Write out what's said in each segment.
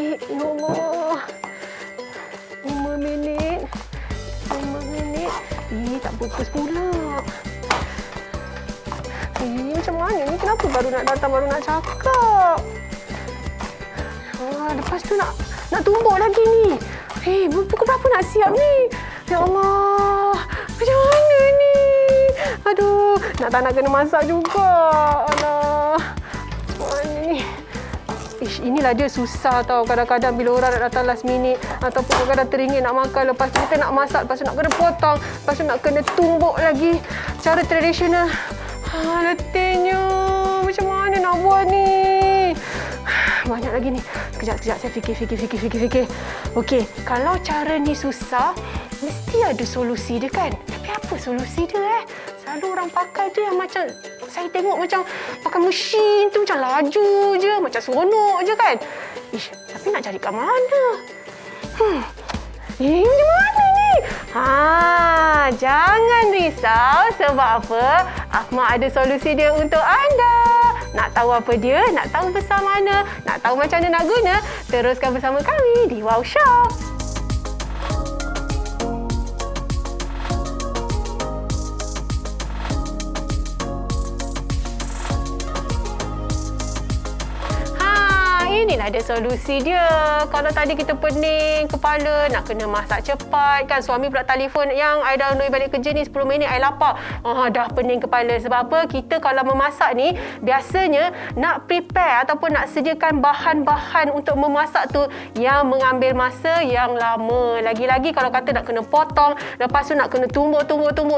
Ya Allah. 5 minit. 5 minit. Tak fokus pula. Macam mana ni? Kenapa baru nak datang, baru nak cakap? Lepas tu nak tumbuk lagi ni. Pukul berapa nak siap ni? Ya Allah. Macam mana ni? Aduh, tak nak kena masak juga. Alah. Macam mana ni? Inilah dia susah tau. Kadang-kadang bila orang nak datang last minute ataupun kadang-kadang teringin nak makan, lepas tu kita nak masak, lepas tu nak kena potong, lepas tu nak kena tumbuk lagi. Cara tradisional. Letihnya. Macam mana nak buat ni? Banyak lagi ni. Sekejap saya fikir. Okey, kalau cara ni susah, mesti ada solusi dia kan? Tapi apa solusi dia Selalu orang pakai tu yang macam saya tengok macam pakai mesin tu macam laju je, macam seronok je kan? Tapi nak cari kat mana? Macam mana ni? Jangan risau sebab apa? Ahmad ada solusi dia untuk anda. Nak tahu apa dia? Nak tahu besar mana? Nak tahu macam mana nak guna? Teruskan bersama kami di Wow Shop. Inilah dia solusi dia. Kalau tadi kita pening kepala, nak kena masak cepat kan. Suami pula telefon, yang I dah balik kerja ni 10 minit, I lapar. Dah pening kepala. Sebab apa? Kita kalau memasak ni, biasanya nak prepare ataupun nak sediakan bahan-bahan untuk memasak tu yang mengambil masa yang lama. Lagi-lagi kalau kata nak kena potong, lepas tu nak kena tumbuk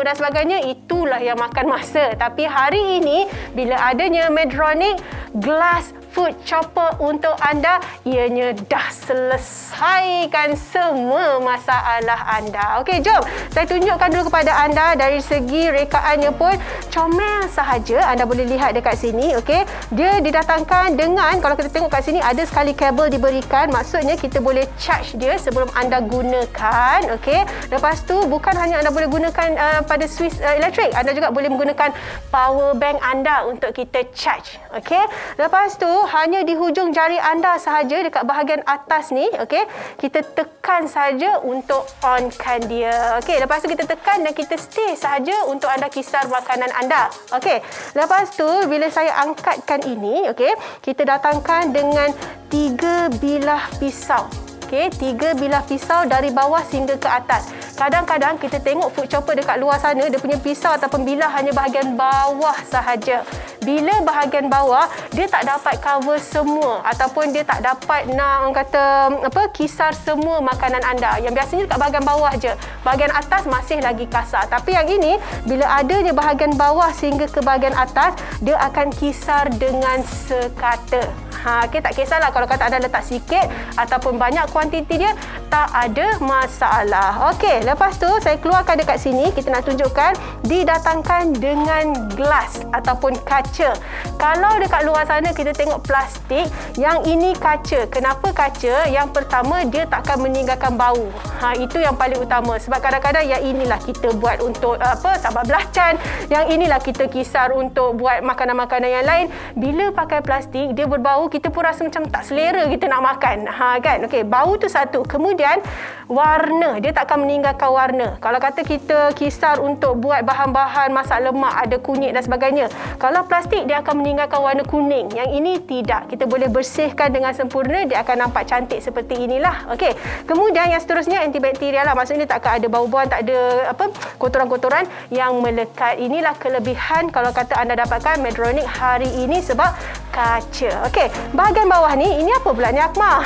dan sebagainya, itulah yang makan masa. Tapi hari ini, bila adanya Medtronic Glass Food Chopper untuk anda, ianya dah selesaikan semua masalah anda. Okey, jom saya tunjukkan dulu kepada anda. Dari segi rekaannya pun comel sahaja. Anda boleh lihat dekat sini. Okey, dia didatangkan dengan, kalau kita tengok kat sini, ada sekali kabel diberikan. Maksudnya kita boleh charge dia sebelum anda gunakan. Okey, lepas tu bukan hanya anda boleh gunakan pada switch elektrik, anda juga boleh menggunakan power bank anda untuk kita charge. Okey, lepas tu hanya di hujung jari anda sahaja dekat bahagian atas ni, okey, kita tekan saja untuk onkan dia. Okey, lepas tu kita tekan dan kita stay sahaja untuk anda kisar makanan anda. Okey, lepas tu bila saya angkatkan ini, okey, kita datangkan dengan 3 bilah pisau. Okey, 3 bilah pisau dari bawah sehingga ke atas. Kadang-kadang kita tengok food chopper dekat luar sana, dia punya pisau ataupun bilah hanya bahagian bawah sahaja. Bila bahagian bawah, dia tak dapat cover semua ataupun dia tak dapat nak, orang kata kisar semua makanan anda. Yang biasanya dekat bahagian bawah je. Bahagian atas masih lagi kasar. Tapi yang ini, bila adanya bahagian bawah sehingga ke bahagian atas, dia akan kisar dengan sekata. Okey, tak kisahlah kalau kata anda letak sikit ataupun banyak kuantiti dia, tak ada masalah. Okey, lepas tu saya keluarkan dekat sini. Kita nak tunjukkan didatangkan dengan gelas ataupun kaca. Kalau dekat luar sana kita tengok plastik, yang ini kaca. Kenapa kaca? Yang pertama, dia takkan meninggalkan bau. Itu yang paling utama. Sebab kadang-kadang yang inilah kita buat untuk sambal belacan, yang inilah kita kisar untuk buat makanan-makanan yang lain. Bila pakai plastik, dia berbau, kita pun rasa macam tak selera kita nak makan. Kan? Okey, bau tu satu. Kemudian warna, dia takkan meninggalkan warna. Kalau kata kita kisar untuk buat bahan-bahan masak lemak, ada kunyit dan sebagainya. Kalau plastik, dia akan meninggalkan warna kuning. Yang ini tidak. Kita boleh bersihkan dengan sempurna, dia akan nampak cantik seperti inilah. Okey. Kemudian yang seterusnya antibakterial lah. Maksudnya takkan ada bau-bauan, tak ada kotoran-kotoran yang melekat. Inilah kelebihan kalau kata anda dapatkan Medtronic hari ini sebab kaca. Okey, bahagian bawah ni, ini apa pula ni Akmal?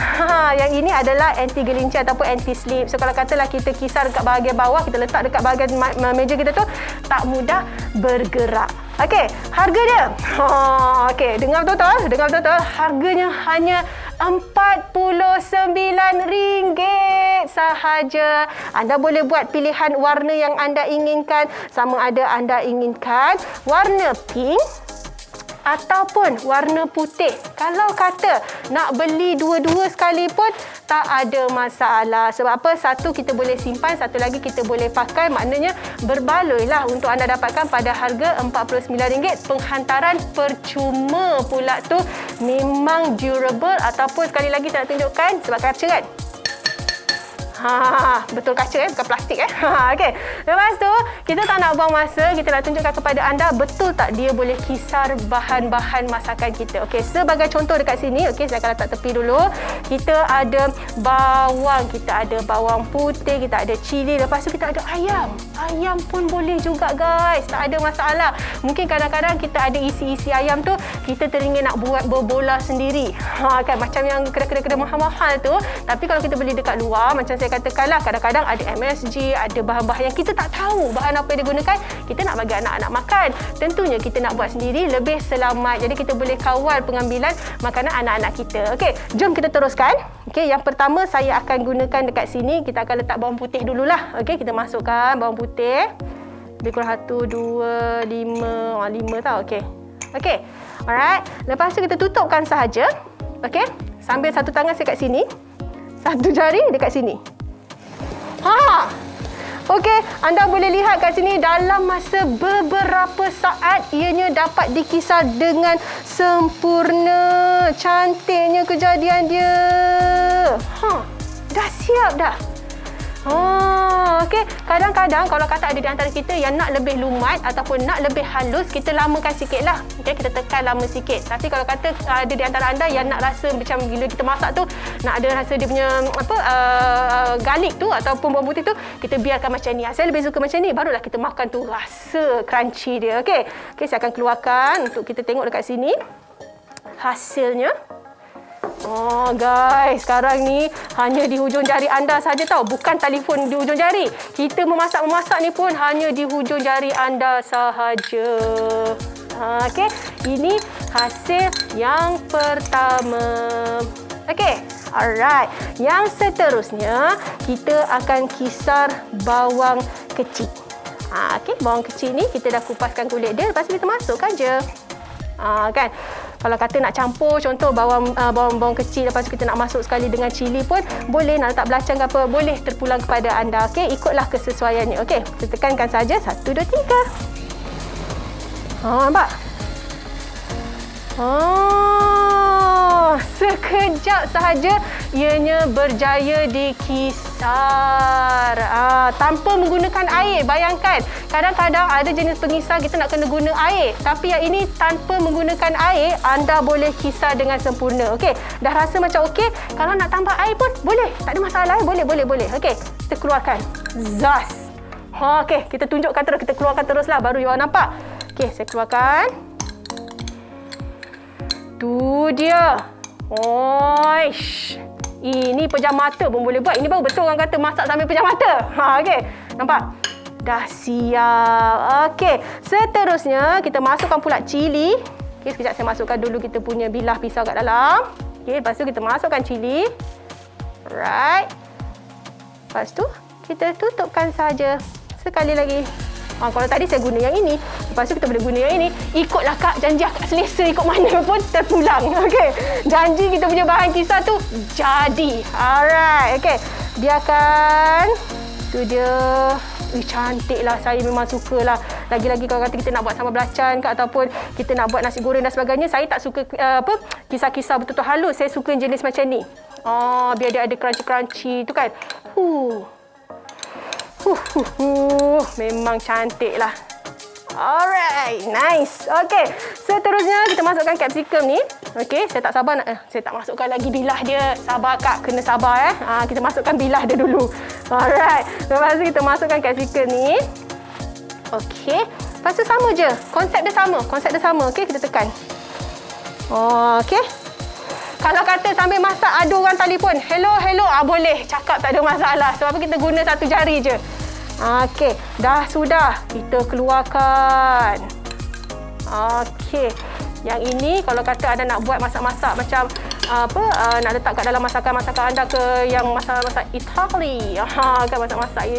Yang ini adalah anti gelincir ataupun anti slip. So kalau katalah kita kisar dekat bahagian bawah, kita letak dekat bahagian meja kita tu, tak mudah bergerak. Okey, harga dia. Okey, dengar betul-betul. Harganya hanya RM49 sahaja. Anda boleh buat pilihan warna yang anda inginkan. Sama ada anda inginkan warna pink, ataupun warna putih. Kalau kata nak beli dua-dua sekali pun tak ada masalah. Sebab apa? Satu kita boleh simpan, satu lagi kita boleh pakai. Maknanya berbaloi lah untuk anda dapatkan pada harga RM49. Penghantaran percuma pula tu, memang durable, ataupun sekali lagi saya nak tunjukkan sebab kaca kan. Betul kaca bukan plastik Okey. Lepas tu kita tak nak buang masa, kita nak tunjukkan kepada anda betul tak dia boleh kisar bahan-bahan masakan kita. Okey, sebagai contoh dekat sini, okey, saya akan letak tepi dulu. Kita ada bawang, kita ada bawang putih, kita ada cili, lepas tu kita ada ayam. Ayam pun boleh juga guys, tak ada masalah. Mungkin kadang-kadang kita ada isi-isi ayam tu, kita teringin nak buat berbola sendiri. Kan macam yang kedai-kedai mahal-mahal tu. Tapi kalau kita beli dekat luar, macam saya katakanlah, kadang-kadang ada MSG, ada bahan-bahan yang kita tak tahu bahan apa yang digunakan, kita nak bagi anak-anak makan. Tentunya kita nak buat sendiri lebih selamat. Jadi kita boleh kawal pengambilan makanan anak-anak kita. Okey, jom kita teruskan. Okey, yang pertama saya akan gunakan dekat sini, kita akan letak bawang putih dululah. Okey, kita masukkan bawang putih. Lebih kurang 1, 2, 5. 5 tau. Okey. Okey. Alright. Lepas tu kita tutupkan sahaja. Okey. Sambil satu tangan saya kat sini. Satu jari dekat sini. Okey, anda boleh lihat kat sini dalam masa beberapa saat ianya dapat dikisar dengan sempurna. Cantiknya kejadian dia. Dah siap dah. Okey, kadang-kadang kalau kata ada di antara kita yang nak lebih lumat ataupun nak lebih halus, kita lamakan sikitlah. Okey, kita tekan lama sikit. Tapi kalau kata ada di antara anda yang nak rasa macam bila kita masak tu, nak ada rasa dia punya garlic tu ataupun bawang putih tu, kita biarkan macam ni. Saya lebih suka macam ni, barulah kita makan tu rasa crunchy dia. Okey. Okey, saya akan keluarkan untuk kita tengok dekat sini hasilnya. Guys, sekarang ni hanya di hujung jari anda saja tahu, bukan telefon di hujung jari. Kita memasak ni pun hanya di hujung jari anda sahaja. Okey, ini hasil yang pertama. Okey, alright. Yang seterusnya kita akan kisar bawang kecil. Okey, bawang kecil ni kita dah kupaskan kulit dia, lepas tu kita masukkan je. Kan? Kalau kata nak campur, contoh bawang kecil, lepas tu kita nak masuk sekali dengan cili pun boleh, nak letak belacang ke apa, boleh terpulang kepada anda. Okey, ikutlah kesesuaiannya. Okey, kita tekankan saja 1, 2, 3. Nampak? Sekejap sahaja ianya berjaya dikisar tanpa menggunakan air. Bayangkan, kadang-kadang ada jenis pengisar kita nak kena guna air, tapi yang ini tanpa menggunakan air, anda boleh kisar dengan sempurna. Okey, dah rasa macam okey. Kalau nak tambah air pun boleh, tak ada masalah. Boleh. Okey, kita keluarkan. Zas. Okey, kita tunjukkan terus, kita keluarkan teruslah, baru you all nampak. Okey, saya keluarkan. Tu dia. Oish. Ini pejam mata pun boleh buat. Ini baru betul orang kata masak sambil pejam mata. Okey. Nampak? Dah siap. Okey. Seterusnya kita masukkan pula cili. Okey, sekejap saya masukkan dulu kita punya bilah pisau kat dalam. Okey, lepas tu kita masukkan cili. Alright. Lepas tu kita tutupkan saja. Sekali lagi. Kalau tadi saya guna yang ini, lepas tu kita boleh guna yang ini. Ikutlah Kak, janji akak selesa ikut mana pun terpulang. Okey. Janji kita punya bahan kisar tu jadi. Alright. Okey. Biarkan. Tu dia. Cantiklah. Saya memang sukalah. Lagi-lagi kalau kata kita nak buat sambal belacan ke, ataupun kita nak buat nasi goreng dan sebagainya, saya tak suka kisar-kisar betul-betul halus. Saya suka jenis macam ni. Biar dia ada crunchy-crunchy tu kan. Memang cantik lah. Alright, nice. Okey, seterusnya kita masukkan capsicum ni. Okey, saya tak sabar saya tak masukkan lagi bilah dia. Sabar Kak, kena sabar kita masukkan bilah dia dulu. Alright, lepas tu kita masukkan capsicum ni. Okey, lepas tu sama je. Konsep dia sama. Okey, kita tekan. Okey. Kalau kata sambil masak ada orang telefon, hello, boleh cakap, tak ada masalah. Sebab kita guna satu jari je. Okey, dah sudah. Kita keluarkan. Okey. Yang ini kalau kata anda nak buat masak-masak macam nak letak kat dalam masakan-masakan anda ke yang masak-masak Itali. Kan masak-masak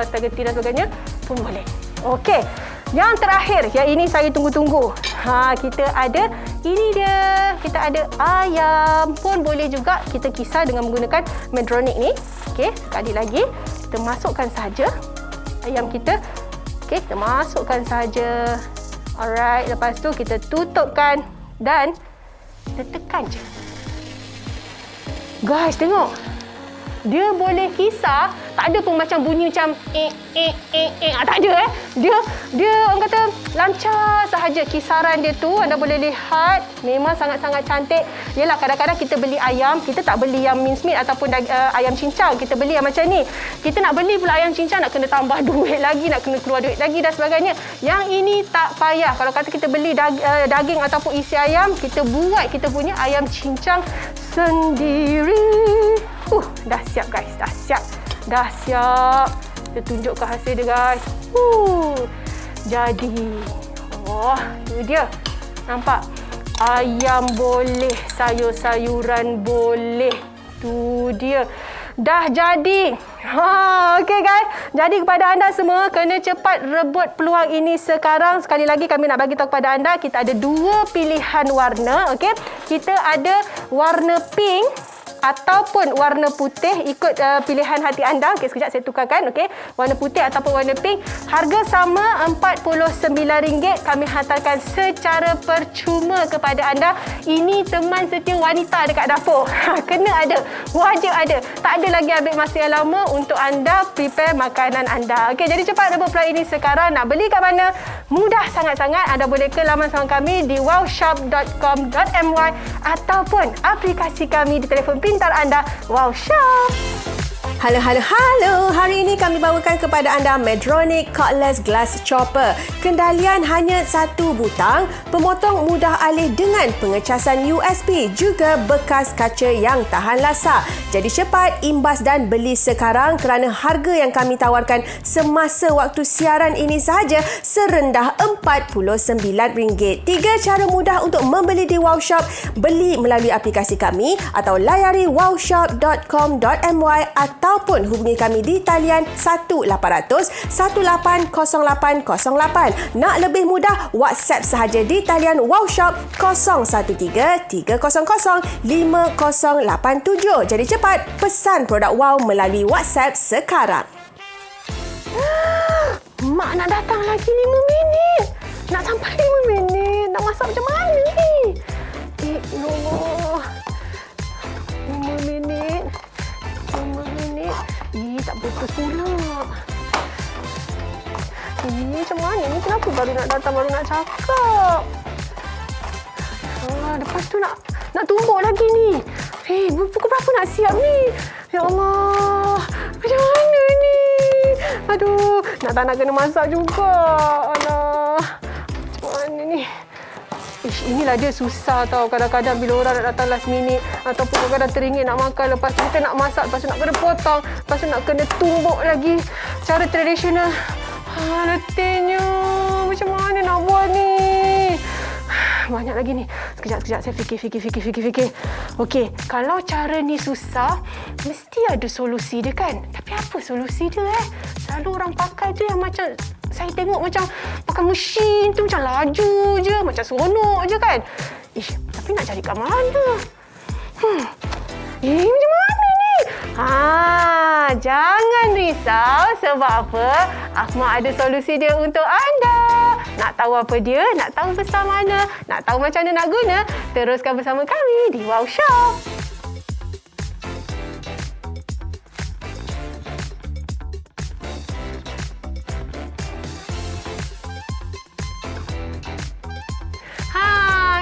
spaghetti dan sebagainya pun boleh. Okey. Yang terakhir, yang ini saya tunggu-tunggu. Kita ada ini dia. Kita ada ayam pun boleh juga kita kisar dengan menggunakan Medtronic ni. Okey, sekali lagi kita masukkan saja ayam kita. Okey, kita masukkan saja. Alright, lepas tu kita tutupkan dan kita tekan je. Guys, tengok. Dia boleh kisar, tak ada pun macam bunyi macam tak ada Dia orang kata lancar sahaja kisaran dia tu. Anda boleh lihat memang sangat-sangat cantik. Yalah, kadang-kadang kita beli ayam, kita tak beli yang mincemeat ataupun ayam cincang. Kita beli yang macam ni. Kita nak beli pula ayam cincang, nak kena tambah duit lagi, nak kena keluar duit lagi dan sebagainya. Yang ini tak payah. Kalau kata kita beli daging ataupun isi ayam, kita buat kita punya ayam cincang sendiri. Dah siap guys, dah siap. Kita tunjukkan hasil dia guys. Jadi, tu dia. Nampak? Ayam boleh, sayur-sayuran boleh. Tu dia. Dah jadi. Okey guys. Jadi kepada anda semua, kena cepat rebut peluang ini sekarang. Sekali lagi kami nak bagi tahu kepada anda, kita ada 2 pilihan warna. Okey. Kita ada warna pink ataupun warna putih, ikut pilihan hati anda. Okey, sekejap saya tukarkan. Okey, warna putih ataupun warna pink. Harga sama RM49. Kami hantarkan secara percuma kepada anda. Ini teman setia wanita dekat dapur. Kena ada, wajib ada. Tak ada lagi ambil masa yang lama untuk anda prepare makanan anda. Okey, jadi cepat rebut peluang ini sekarang. Nak beli kat mana? Mudah sangat-sangat. Anda boleh ke laman saham kami di wowshop.com.my ataupun aplikasi kami di telefon pintar anda, Wow Shop. Halo. Hari ini kami bawakan kepada anda Medtronic Cordless Glass Chopper. Kendalian hanya 1 butang, pemotong mudah alih dengan pengecasan USB, juga bekas kaca yang tahan lasak. Jadi cepat imbas dan beli sekarang kerana harga yang kami tawarkan semasa waktu siaran ini sahaja serendah RM49. 3 cara mudah untuk membeli di Wow Shop. Beli melalui aplikasi kami atau layari wowshop.com.my ataupun hubungi kami di talian 1-800-180808. Nak lebih mudah, WhatsApp sahaja di talian Wow Shop 013-300-5087. Jadi cepat pesan produk Wow melalui WhatsApp sekarang. Mak nak datang lagi 5 minit. Nak sampai 5 minit. Nak masak macam mana ni? Allah. 5 minit. Tak betul pula. Ini macam mana ni? Kenapa baru nak datang, baru nak cakap? Lepas tu nak tumbuk lagi ni. Pukul berapa nak siap ni? Ya Allah. Macam mana ni? Aduh. Nak kena masak juga. Alah. Macam mana ni? Inilah dia susah tau. Kadang-kadang bila orang nak datang last minute ataupun kadang-kadang teringin nak makan, lepas tu kita nak masak, lepas tu nak kena potong, lepas tu nak kena tumbuk lagi cara tradisional. Letihnya. Macam mana nak buat ni? Banyak lagi ni. Sekejap saya fikir. Okey, kalau cara ni susah, mesti ada solusi dia kan? Tapi apa solusi dia Selalu orang pakai tu yang macam saya tengok macam pakai mesin tu macam laju je, macam seronok je kan. Tapi nak cari kat mana? Macam mana ni? Jangan risau. Sebab apa? Ahmad ada solusi dia untuk anda. Nak tahu apa dia? Nak tahu besar mana? Nak tahu macam mana nak guna? Teruskan bersama kami di Wow Shop.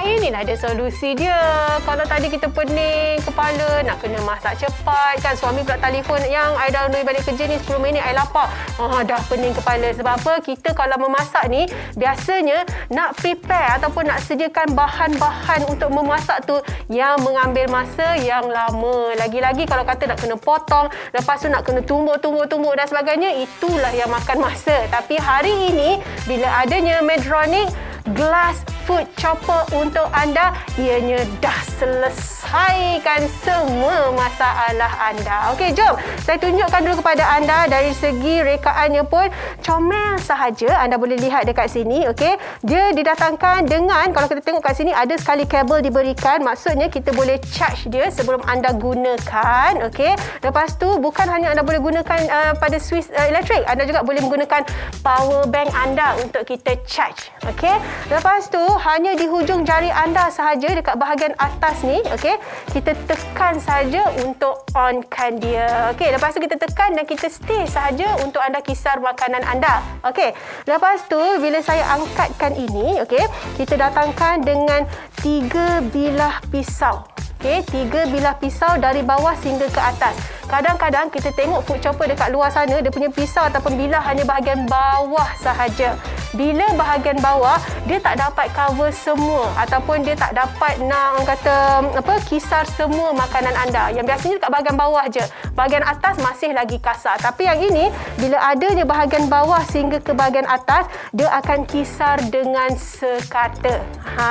Inilah dia solusi dia. Kalau tadi kita pening kepala, nak kena masak cepat kan, suami pula telefon, yang I dah lalui balik kerja ni 10 minit, I lapar. Dah pening kepala. Sebab apa? Kita kalau memasak ni, biasanya nak prepare ataupun nak sediakan bahan-bahan untuk memasak tu yang mengambil masa yang lama. Lagi-lagi kalau kata nak kena potong, lepas tu nak kena tumbuk dan sebagainya, itulah yang makan masa. Tapi hari ini, bila adanya Medtronic glass food chopper untuk anda. Ianya dah selesaikan semua masalah anda. Okey, jom saya tunjukkan dulu kepada anda dari segi rekaannya pun comel sahaja. Anda boleh lihat dekat sini, okey. Dia didatangkan dengan, kalau kita tengok kat sini ada sekali kabel diberikan. Maksudnya kita boleh charge dia sebelum anda gunakan, okey. Lepas tu bukan hanya anda boleh gunakan pada switch elektrik, anda juga boleh menggunakan power bank anda untuk kita charge, okey. Lepas tu hanya di hujung jari anda sahaja dekat bahagian atas ni, okey. Kita tekan saja untuk onkan dia. Okey, lepas tu kita tekan dan kita stay sahaja untuk anda kisar makanan anda. Okey. Lepas tu bila saya angkatkan ini, okey, kita datangkan dengan 3 bilah pisau. Okey, 3 bilah pisau dari bawah sehingga ke atas. Kadang-kadang kita tengok food chopper dekat luar sana, dia punya pisau ataupun bilah hanya bahagian bawah sahaja. Bila bahagian bawah, dia tak dapat cover semua ataupun dia tak dapat nak kisar semua makanan anda. Yang biasanya dekat bahagian bawah je. Bahagian atas masih lagi kasar. Tapi yang ini, bila adanya bahagian bawah sehingga ke bahagian atas, dia akan kisar dengan sekata.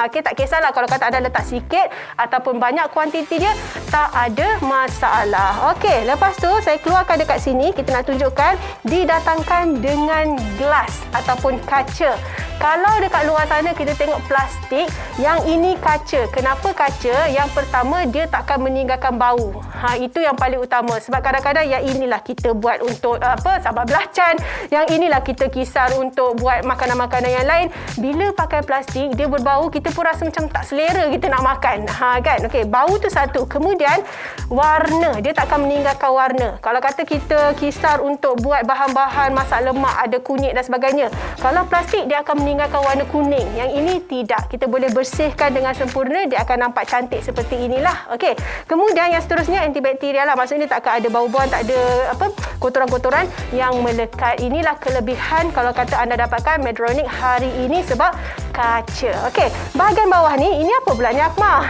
Okey, tak kisahlah kalau kata anda letak sikit ataupun banyak kuantiti dia, tak ada masalah. Okey, lepas tu saya keluarkan dekat sini, kita nak tunjukkan didatangkan dengan gelas ataupun kaca. Kalau dekat luar sana kita tengok plastik, yang ini kaca. Kenapa kaca? Yang pertama, dia takkan meninggalkan bau. Itu yang paling utama. Sebab kadang-kadang yang inilah kita buat untuk sambal belacan, yang inilah kita kisar untuk buat makanan-makanan yang lain. Bila pakai plastik, dia berbau, kita pun rasa macam tak selera kita nak makan. Kan? Okey, bau tu satu. Kemudian warna, dia takkan meninggalkan warna. Kalau kata kita kisar untuk buat bahan-bahan masak lemak, ada kunyit dan sebagainya. Kalau plastik, dia akan meninggalkan warna kuning. Yang ini tidak. Kita boleh bersihkan dengan sempurna, dia akan nampak cantik seperti inilah. Okey. Kemudian yang seterusnya antibakterial lah. Maksudnya tak akan ada bau-bauan, tak ada kotoran-kotoran yang melekat. Inilah kelebihan kalau kata anda dapatkan Medtronic hari ini sebab kaca. Okey. Bahagian bawah ni, ini apa pula ni Akmal?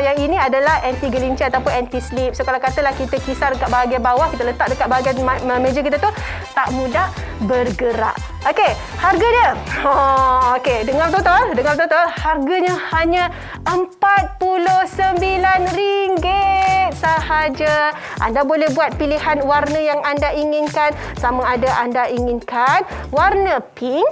Yang ini adalah anti gelincir ataupun anti slip. So kalau katalah kita kisar dekat bahagian bawah, kita letak dekat bahagian meja kita tu, tak mudah bergerak. Okey, harga dia. Okey, dengar betul-betul. Harganya hanya RM49 sahaja. Anda boleh buat pilihan warna yang anda inginkan, sama ada anda inginkan warna pink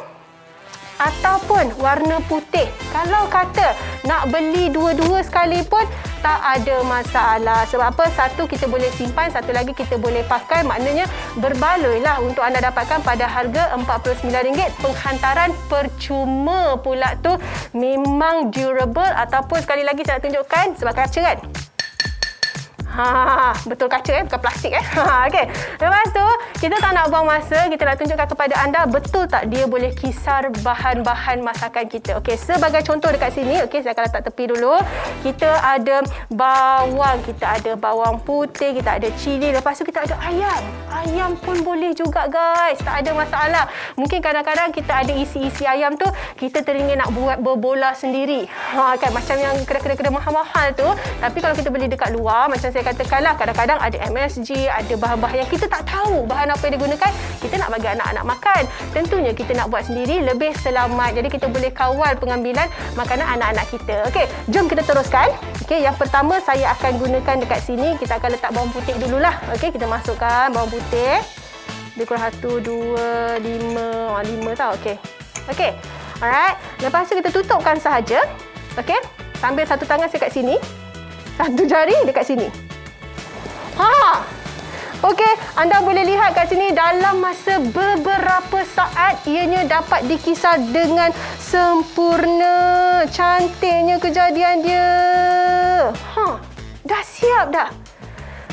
ataupun warna putih. Kalau kata nak beli dua-dua sekali pun tak ada masalah. Sebab apa? Satu kita boleh simpan, satu lagi kita boleh pakai. Maknanya berbaloi lah untuk anda dapatkan pada harga RM49. Penghantaran percuma pula tu, memang durable. Ataupun sekali lagi saya nak tunjukkan sebab kaca kan. Betul kaca bukan plastik Okey. Lepas tu kita tak nak buang masa, kita nak tunjukkan kepada anda betul tak dia boleh kisar bahan-bahan masakan kita. Okey, sebagai contoh dekat sini, okey, saya akan letak tepi dulu. Kita ada bawang, kita ada bawang putih, kita ada cili, lepas tu kita ada ayam. Ayam pun boleh juga guys, tak ada masalah. Mungkin kadang-kadang kita ada isi-isi ayam tu, kita teringin nak buat berbola sendiri. Kan macam yang kedai-kedai mahal-mahal tu. Tapi kalau kita beli dekat luar, macam saya katakanlah, kadang-kadang ada MSG, ada bahan-bahan yang kita tak tahu bahan apa yang digunakan, kita nak bagi anak-anak makan. Tentunya kita nak buat sendiri lebih selamat. Jadi kita boleh kawal pengambilan makanan anak-anak kita. Okey, jom kita teruskan. Okey, yang pertama saya akan gunakan dekat sini, kita akan letak bawang putih dululah. Okey, kita masukkan bawang putih. Dia kurang 1, 2, 5. 5 tau. Okey. Okey. Alright. Lepas tu kita tutupkan sahaja. Okey. Sambil satu tangan saya kat sini. Satu jari dekat sini. Okey, anda boleh lihat kat sini dalam masa beberapa saat ianya dapat dikisar dengan sempurna. Cantiknya kejadian dia. Dah siap dah.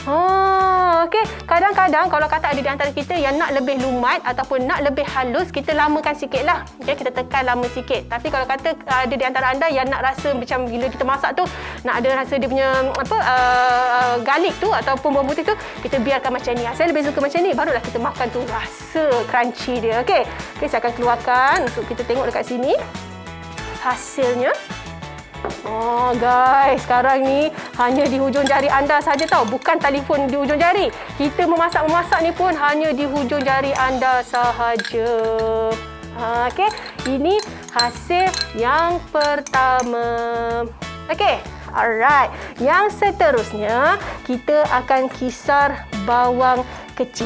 Okey. Kadang-kadang kalau kata ada di antara kita yang nak lebih lumat ataupun nak lebih halus, kita lamakan sikit lah. Okay, kita tekan lama sikit. Tapi kalau kata ada di antara anda yang nak rasa macam bila kita masak tu, nak ada rasa dia punya garlic tu ataupun bawang putih tu, kita biarkan macam ni. Saya lebih suka macam ni, barulah kita makan tu rasa crunchy dia. Okey. Okey, saya akan keluarkan untuk kita tengok dekat sini hasilnya. Guys, sekarang ni hanya di hujung jari anda saja tau, bukan telefon di hujung jari. Kita memasak ni pun hanya di hujung jari anda sahaja. Okey, ini hasil yang pertama. Okey, alright. Yang seterusnya, kita akan kisar bawang kecil.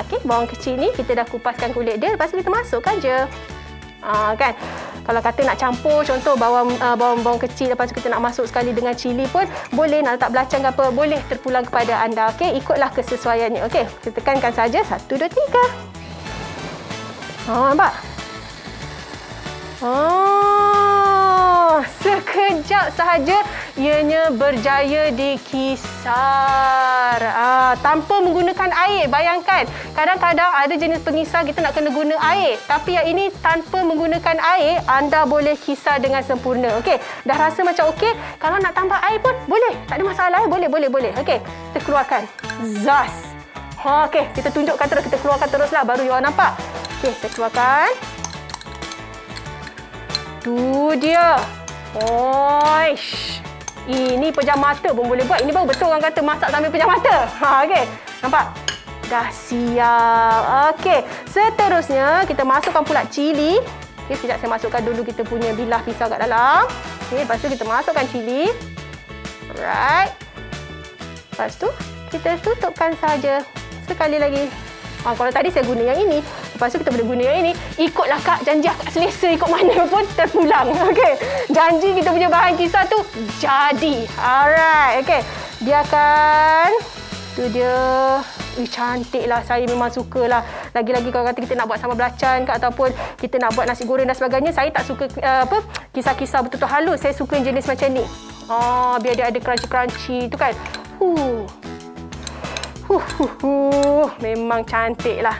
Okey, bawang kecil ni kita dah kupaskan kulit dia, lepas tu kita masukkan je. Kan? Kalau kata nak campur, contoh bawang kecil, lepas tu kita nak masuk sekali dengan cili pun boleh, nak letak belacang ke apa, boleh, terpulang kepada anda. Okey, ikutlah kesesuaiannya. Okey, kita tekankan saja 1, 2, 3. Nampak? Sekejap sahaja ianya berjaya dikisar. Tanpa menggunakan air. Bayangkan, kadang-kadang ada jenis pengisar kita nak kena guna air. Tapi yang ini tanpa menggunakan air, anda boleh kisar dengan sempurna. Okey, dah rasa macam okey. Kalau nak tambah air pun boleh. Tak ada masalah. Boleh. Okey, kita keluarkan. Zas. Okey, kita tunjukkan terus. Kita keluarkan teruslah. Baru you all nampak. Okey, saya keluarkan. Tu dia. Oish. Ini pejam mata pun boleh buat. Ini baru betul orang kata masak sambil pejam mata. Okey. Nampak? Dah siap. Okey. Seterusnya, kita masukkan pula cili. Okey, sekejap saya masukkan dulu kita punya bilah pisau kat dalam. Okey, lepas tu kita masukkan cili. Alright. Lepas tu, kita tutupkan saja. Sekali lagi. Kalau tadi saya guna yang ini, lepas tu kita boleh guna yang ini. Ikutlah Kak, janji Kak selesa ikut mana pun terpulang. Okey. Janji kita punya bahan kisar tu jadi. Alright. Okey. Biarkan. Tu dia. Cantiklah. Saya memang sukalah. Lagi-lagi kalau kata kita nak buat sambal belacan ke, ataupun kita nak buat nasi goreng dan sebagainya, saya tak suka kisar-kisar betul-betul halus. Saya suka jenis macam ni. Biar dia ada crunchy-crunchy tu kan. Memang cantik lah.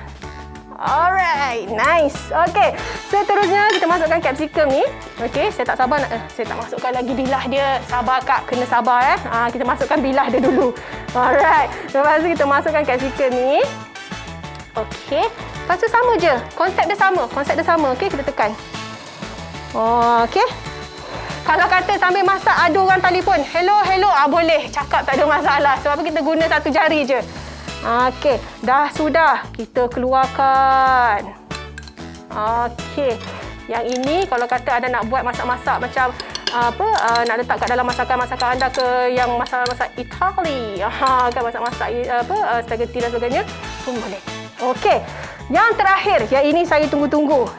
Alright, nice. Okey, seterusnya kita masukkan capsicum ni. Okey, saya tak sabar nak, saya tak masukkan lagi bilah dia. Sabar Kak, kena sabar kita masukkan bilah dia dulu. Alright, lepas tu kita masukkan capsicum ni. Okey, lepas tu sama je. Konsep dia sama. Okey, kita tekan. Okey. Kalau kata sambil masak ada orang telefon, hello, boleh. Cakap tak ada masalah. Sebab kita guna satu jari je. Okey, dah sudah. Kita keluarkan. Okey. Yang ini kalau kata anda nak buat masak-masak macam nak letak kat dalam masakan-masakan anda ke yang masak-masak Itali. Kan masak-masak spaghetti dan sebagainya pun boleh. Okey. Yang terakhir, yang ini saya tunggu-tunggu.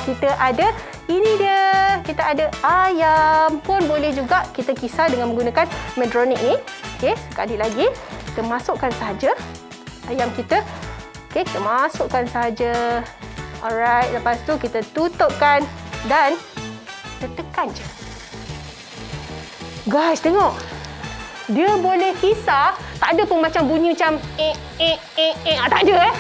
Kita ada ini dia. Kita ada ayam pun boleh juga kita kisar dengan menggunakan Medtronic ni. Okey, sekali lagi kita masukkan saja ayam kita. Okey, kita masukkan saja. Alright, lepas tu kita tutupkan dan kita tekan je. Guys, tengok. Dia boleh kisar, tak ada pun macam bunyi macam tak ada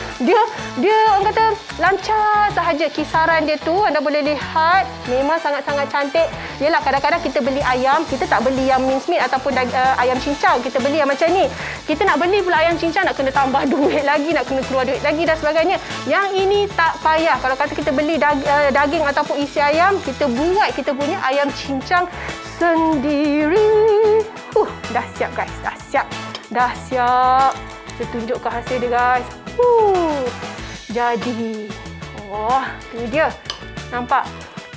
Dia orang kata lancar sahaja kisaran dia tu. Anda boleh lihat memang sangat-sangat cantik. Yalah, kadang-kadang kita beli ayam, kita tak beli yang mincemeat ataupun ayam cincang. Kita beli yang macam ni. Kita nak beli pula ayam cincang, nak kena tambah duit lagi, nak kena keluar duit lagi dan sebagainya. Yang ini tak payah. Kalau kata kita beli daging ataupun isi ayam, kita buat kita punya ayam cincang sendiri. Dah siap guys, dah siap. Kita tunjukkan hasil dia guys. Jadi. Tu dia. Nampak?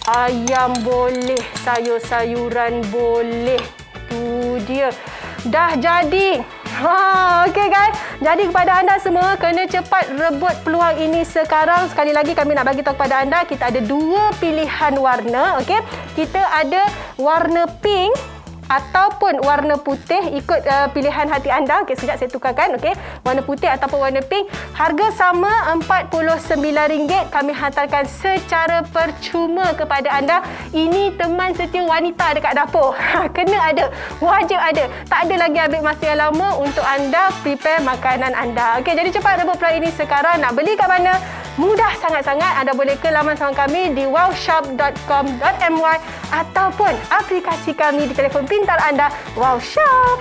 Ayam boleh, sayur-sayuran boleh. Tu dia. Dah jadi. Okey guys. Jadi kepada anda semua, kena cepat rebut peluang ini sekarang. Sekali lagi kami nak bagi tahu kepada anda, kita ada 2 pilihan warna. Okey. Kita ada warna pink ataupun warna putih, ikut pilihan hati anda. Okey, sekejap saya tukarkan. Okey, warna putih ataupun warna pink. Harga sama RM49. Kami hantarkan secara percuma kepada anda. Ini teman setia wanita dekat dapur. Kena ada, wajib ada. Tak ada lagi ambil masa yang lama untuk anda prepare makanan anda. Okey, jadi cepat rebut peluang ini sekarang. Nak beli kat mana? Mudah sangat-sangat. Anda boleh ke laman saham kami di wowshop.com.my ataupun aplikasi kami di telefon pintar anda, Wow Shop.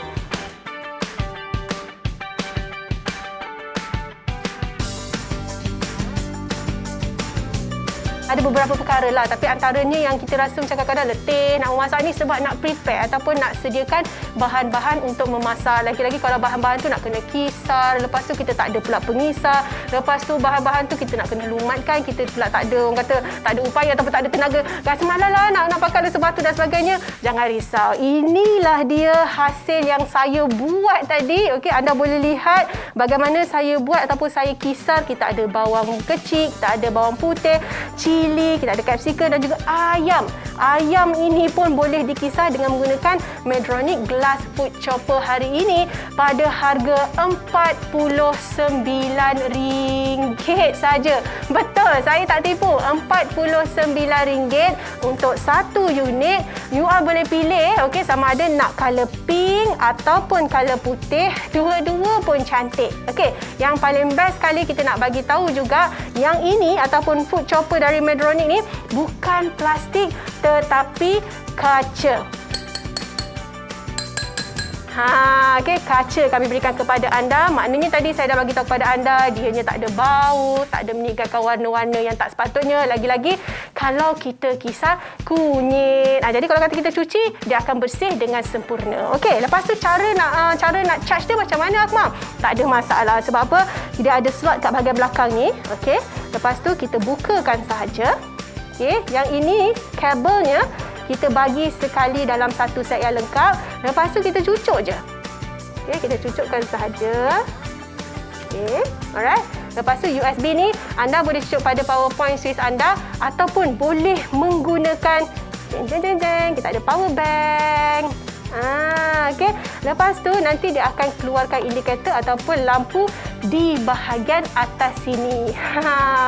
ada beberapa perkara lah. Tapi antaranya yang kita rasa macam kadang-kadang letih nak memasak ni sebab nak prepare ataupun nak sediakan bahan-bahan untuk memasak. Lagi-lagi kalau bahan-bahan tu nak kena kisar, lepas tu kita tak ada pula pengisar, lepas tu bahan-bahan tu kita nak kena lumatkan, kita pula tak ada, orang kata tak ada upaya ataupun tak ada tenaga, rasa malas lah nak pakai sebatu dan sebagainya. Jangan risau, inilah dia hasil yang saya buat tadi. Okey, anda boleh lihat bagaimana saya buat ataupun saya kisar. Kita ada bawang kecil, kita ada bawang putih, cili, kita ada capsicum dan juga ayam. Ayam ini pun boleh dikisar dengan menggunakan Medtronic Glass Food Chopper hari ini pada harga RM49 saja. Betul, saya tak tipu. RM49 untuk satu unit. You all boleh pilih, okey, sama ada nak colour pink ataupun colour putih. Dua-dua pun cantik. Okey, yang paling best sekali kita nak bagi tahu juga, yang ini ataupun food chopper dari Medtronic ni bukan plastik tetapi kaca. Okey, kaca kami berikan kepada anda. Maknanya tadi saya dah bagi tahu kepada anda, dianya tak ada bau, tak ada meninggalkan warna-warna yang tak sepatutnya. Lagi-lagi kalau kita kisar kunyit. Jadi kalau kata kita cuci, dia akan bersih dengan sempurna. Okey, lepas tu cara nak charge dia macam mana, Akmal? Tak ada masalah. Sebab apa? Dia ada slot kat bahagian belakang ni. Okey. Lepas tu kita bukakan sahaja. Okey, yang ini kabelnya kita bagi sekali dalam satu set yang lengkap. Lepas tu kita cucuk je. Okey, kita cucukkan sahaja. Okey, alright. Lepas tu USB ni anda boleh cucuk pada power point switch anda ataupun boleh menggunakan kita ada power bank. Okey. Lepas tu nanti dia akan keluarkan indikator ataupun lampu di bahagian atas sini.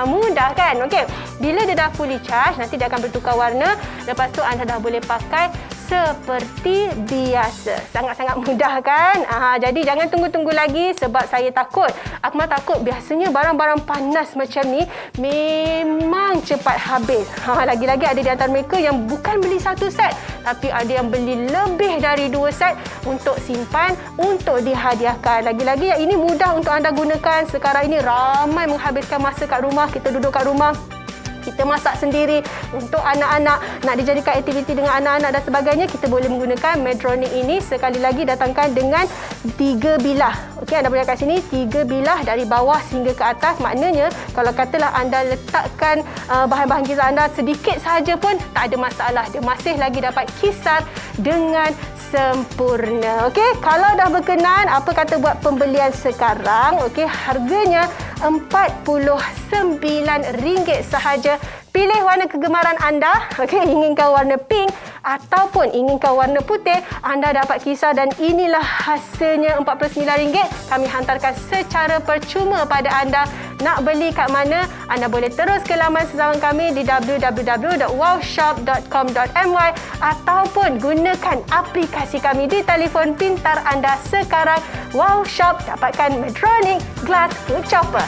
Mudah kan? Okey. Bila dia dah fully charge, nanti dia akan bertukar warna. Lepas tu anda dah boleh pakai seperti biasa. Sangat-sangat mudah kan? Jadi jangan tunggu-tunggu lagi sebab saya takut. Akmal takut biasanya barang-barang panas macam ni memang cepat habis. Lagi-lagi ada di antara mereka yang bukan beli satu set, tapi ada yang beli lebih dari 2 set untuk simpan, untuk dihadiahkan. Lagi-lagi yang ini mudah untuk anda gunakan. Sekarang ini ramai menghabiskan masa kat rumah. Kita duduk kat rumah, kita masak sendiri untuk anak-anak, nak dijadikan aktiviti dengan anak-anak dan sebagainya, kita boleh menggunakan Medtronic ini. Sekali lagi datangkan dengan 3 bilah. Okey, anda boleh kat sini 3 bilah dari bawah sehingga ke atas. Maknanya kalau katalah anda letakkan bahan-bahan kisar anda sedikit sahaja pun tak ada masalah. Dia masih lagi dapat kisar dengan sempurna. Okey, kalau dah berkenan, apa kata buat pembelian sekarang? Okey, harganya RM49 sahaja. Pilih warna kegemaran anda. Okey, inginkan warna pink ataupun inginkan warna putih, anda dapat kisar dan inilah hasilnya RM49. Kami hantarkan secara percuma pada anda. Nak beli kat mana? Anda boleh terus ke laman sesama kami di www.wowshop.com.my ataupun gunakan aplikasi kami di telefon pintar anda sekarang. Wow Shop, dapatkan Medtronic Glass Food Chopper.